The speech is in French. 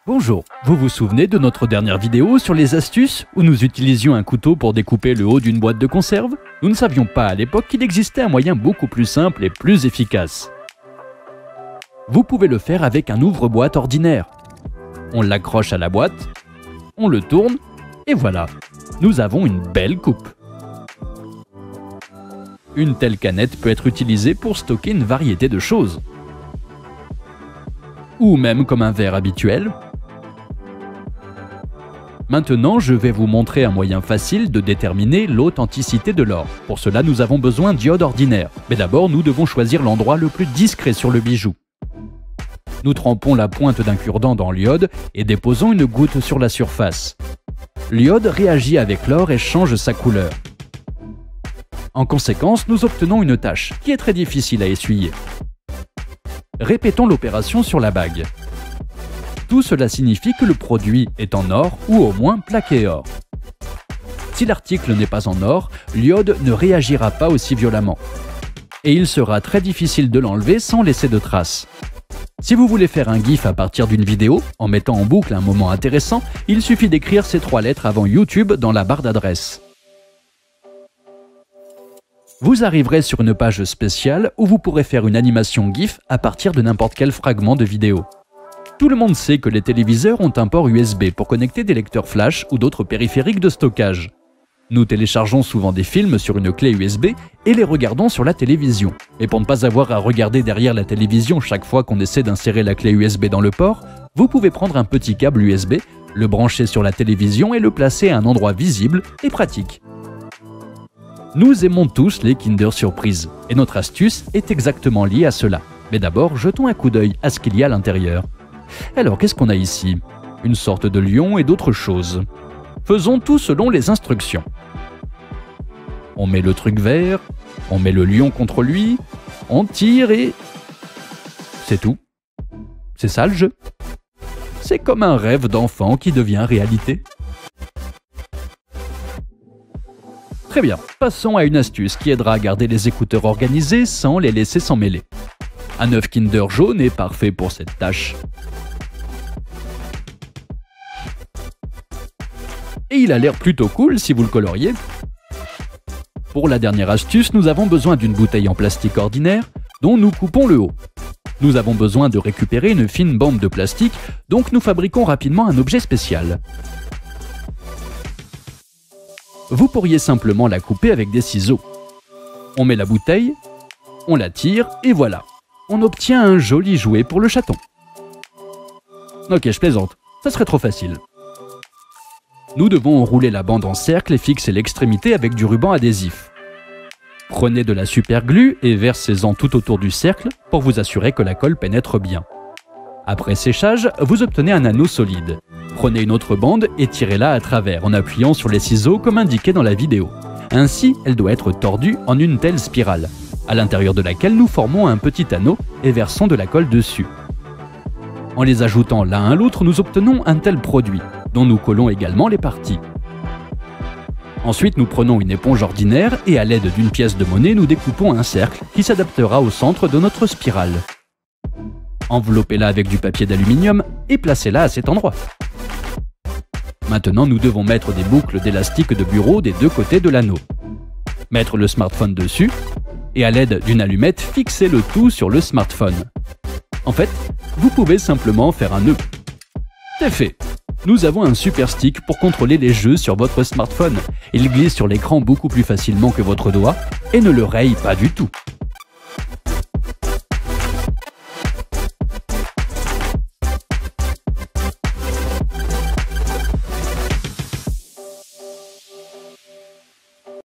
Bonjour, vous vous souvenez de notre dernière vidéo sur les astuces où nous utilisions un couteau pour découper le haut d'une boîte de conserve? Nous ne savions pas à l'époque qu'il existait un moyen beaucoup plus simple et plus efficace. Vous pouvez le faire avec un ouvre-boîte ordinaire. On l'accroche à la boîte, on le tourne et voilà, nous avons une belle coupe. Une telle canette peut être utilisée pour stocker une variété de choses. Ou même comme un verre habituel. Maintenant, je vais vous montrer un moyen facile de déterminer l'authenticité de l'or. Pour cela, nous avons besoin d'iode ordinaire. Mais d'abord, nous devons choisir l'endroit le plus discret sur le bijou. Nous trempons la pointe d'un cure-dent dans l'iode et déposons une goutte sur la surface. L'iode réagit avec l'or et change sa couleur. En conséquence, nous obtenons une tache qui est très difficile à essuyer. Répétons l'opération sur la bague. Tout cela signifie que le produit est en or ou au moins plaqué or. Si l'article n'est pas en or, l'iode ne réagira pas aussi violemment. Et il sera très difficile de l'enlever sans laisser de traces. Si vous voulez faire un GIF à partir d'une vidéo, en mettant en boucle un moment intéressant, il suffit d'écrire ces 3 lettres avant YouTube dans la barre d'adresse. Vous arriverez sur une page spéciale où vous pourrez faire une animation GIF à partir de n'importe quel fragment de vidéo. Tout le monde sait que les téléviseurs ont un port USB pour connecter des lecteurs flash ou d'autres périphériques de stockage. Nous téléchargeons souvent des films sur une clé USB et les regardons sur la télévision. Et pour ne pas avoir à regarder derrière la télévision chaque fois qu'on essaie d'insérer la clé USB dans le port, vous pouvez prendre un petit câble USB, le brancher sur la télévision et le placer à un endroit visible et pratique. Nous aimons tous les Kinder Surprise, et notre astuce est exactement liée à cela. Mais d'abord, jetons un coup d'œil à ce qu'il y a à l'intérieur. Alors, qu'est-ce qu'on a ici? Une sorte de lion et d'autres choses. Faisons tout selon les instructions. On met le truc vert, on met le lion contre lui, on tire et... c'est tout. C'est ça le jeu. C'est comme un rêve d'enfant qui devient réalité. Très bien, passons à une astuce qui aidera à garder les écouteurs organisés sans les laisser s'emmêler. Un œuf Kinder jaune est parfait pour cette tâche. Et il a l'air plutôt cool si vous le coloriez. Pour la dernière astuce, nous avons besoin d'une bouteille en plastique ordinaire dont nous coupons le haut. Nous avons besoin de récupérer une fine bande de plastique, donc nous fabriquons rapidement un objet spécial. Vous pourriez simplement la couper avec des ciseaux. On met la bouteille, on la tire et voilà. On obtient un joli jouet pour le chaton. Ok, je plaisante, ça serait trop facile. Nous devons enrouler la bande en cercle et fixer l'extrémité avec du ruban adhésif. Prenez de la super glue et versez-en tout autour du cercle pour vous assurer que la colle pénètre bien. Après séchage, vous obtenez un anneau solide. Prenez une autre bande et tirez-la à travers en appuyant sur les ciseaux comme indiqué dans la vidéo. Ainsi, elle doit être tordue en une telle spirale, à l'intérieur de laquelle nous formons un petit anneau et versons de la colle dessus. En les ajoutant l'un à l'autre, nous obtenons un tel produit, dont nous collons également les parties. Ensuite, nous prenons une éponge ordinaire et à l'aide d'une pièce de monnaie, nous découpons un cercle qui s'adaptera au centre de notre spirale. Enveloppez-la avec du papier d'aluminium et placez-la à cet endroit. Maintenant, nous devons mettre des boucles d'élastique de bureau des 2 côtés de l'anneau. Mettre le smartphone dessus et à l'aide d'une allumette, fixer le tout sur le smartphone. En fait, vous pouvez simplement faire un nœud. C'est fait. Nous avons un super stick pour contrôler les jeux sur votre smartphone. Il glisse sur l'écran beaucoup plus facilement que votre doigt et ne le raye pas du tout.